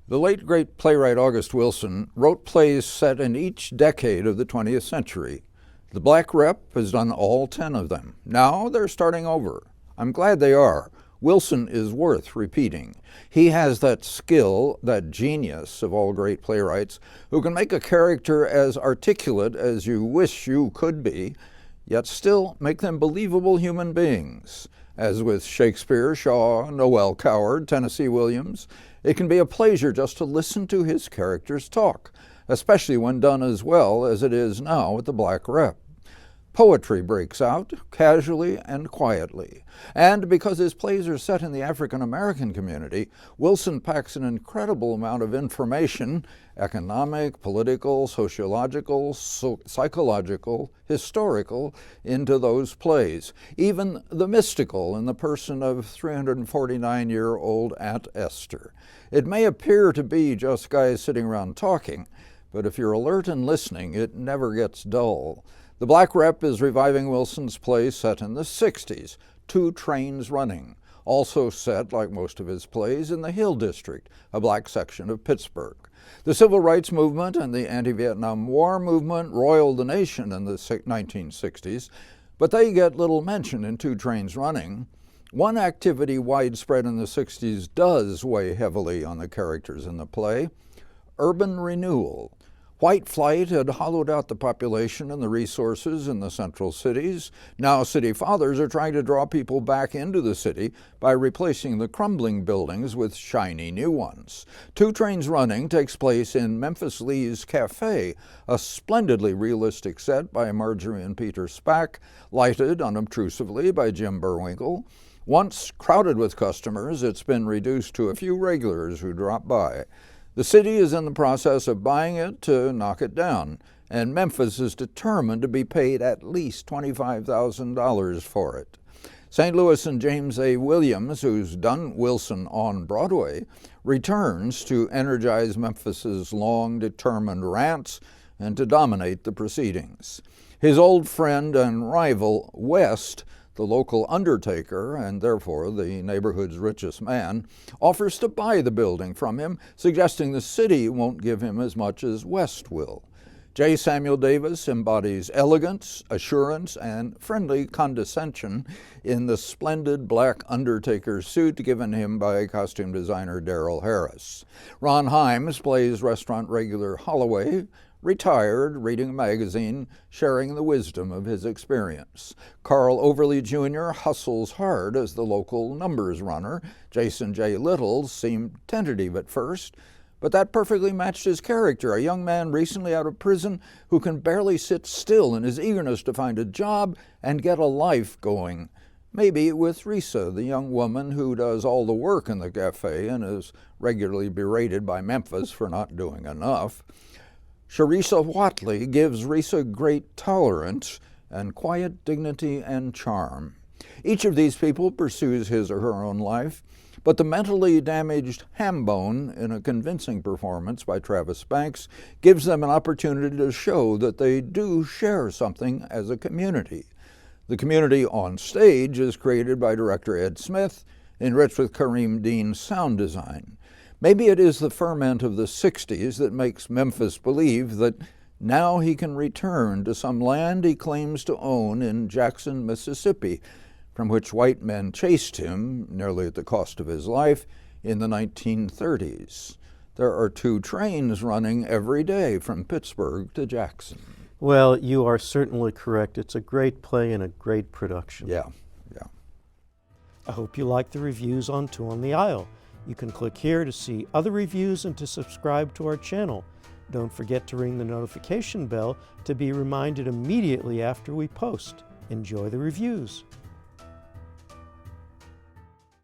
The late great playwright August Wilson wrote plays set in each decade of the 20th century. The Black Rep has done all 10 of them. Now they're starting over. I'm glad they are. Wilson is worth repeating. He has that skill, that genius of all great playwrights, who can make a character as articulate as you wish you could be, yet still make them believable human beings. As with Shakespeare, Shaw, Noel Coward, Tennessee Williams, it can be a pleasure just to listen to his characters talk, especially when done as well as it is now with the Black Rep. Poetry breaks out, casually and quietly. And because his plays are set in the African American community, Wilson packs an incredible amount of information, economic, political, sociological, psychological, historical, into those plays. Even the mystical in the person of 349-year-old Aunt Esther. It may appear to be just guys sitting around talking, but if you're alert and listening, it never gets dull. The Black Rep is reviving Wilson's play set in the 60s, Two Trains Running, also set, like most of his plays, in the Hill District, a black section of Pittsburgh. The Civil Rights Movement and the Anti-Vietnam War movement roiled the nation in the 1960s, but they get little mention in Two Trains Running. One activity widespread in the 60s does weigh heavily on the characters in the play: urban renewal. White flight had hollowed out the population and the resources in the central cities. Now city fathers are trying to draw people back into the city by replacing the crumbling buildings with shiny new ones. Two Trains Running takes place in Memphis Lee's Cafe, a splendidly realistic set by Marjorie and Peter Spack, lighted unobtrusively by Jim Burwinkle. Once crowded with customers, it's been reduced to a few regulars who drop by. The city is in the process of buying it to knock it down, and Memphis is determined to be paid at least $25,000 for it. St. Louis and James A. Williams, who's done Wilson on Broadway, returns to energize Memphis's long-determined rants and to dominate the proceedings. His old friend and rival, West, the local undertaker, and therefore the neighborhood's richest man, offers to buy the building from him, suggesting the city won't give him as much as West will. J. Samuel Davis embodies elegance, assurance, and friendly condescension in the splendid black undertaker suit given him by costume designer Darrell Harris. Ron Himes plays restaurant regular Holloway, retired, reading a magazine, sharing the wisdom of his experience. Carl Overly Jr. hustles hard as the local numbers runner. Jason J. Little seemed tentative at first, but that perfectly matched his character, a young man recently out of prison who can barely sit still in his eagerness to find a job and get a life going. Maybe with Risa, the young woman who does all the work in the cafe and is regularly berated by Memphis for not doing enough. Sharissa Watley gives Risa great tolerance and quiet dignity and charm. Each of these people pursues his or her own life, but the mentally damaged Hambone, in a convincing performance by Travis Banks, gives them an opportunity to show that they do share something as a community. The community on stage is created by director Ed Smith, enriched with Kareem Dean's sound design. Maybe it is the ferment of the 60s that makes Memphis believe that now he can return to some land he claims to own in Jackson, Mississippi, from which white men chased him, nearly at the cost of his life, in the 1930s. There are 2 trains running every day from Pittsburgh to Jackson. Well, you are certainly correct. It's a great play and a great production. Yeah. I hope you like the reviews on Two on the Aisle. You can click here to see other reviews and to subscribe to our channel. Don't forget to ring the notification bell to be reminded immediately after we post. Enjoy the reviews.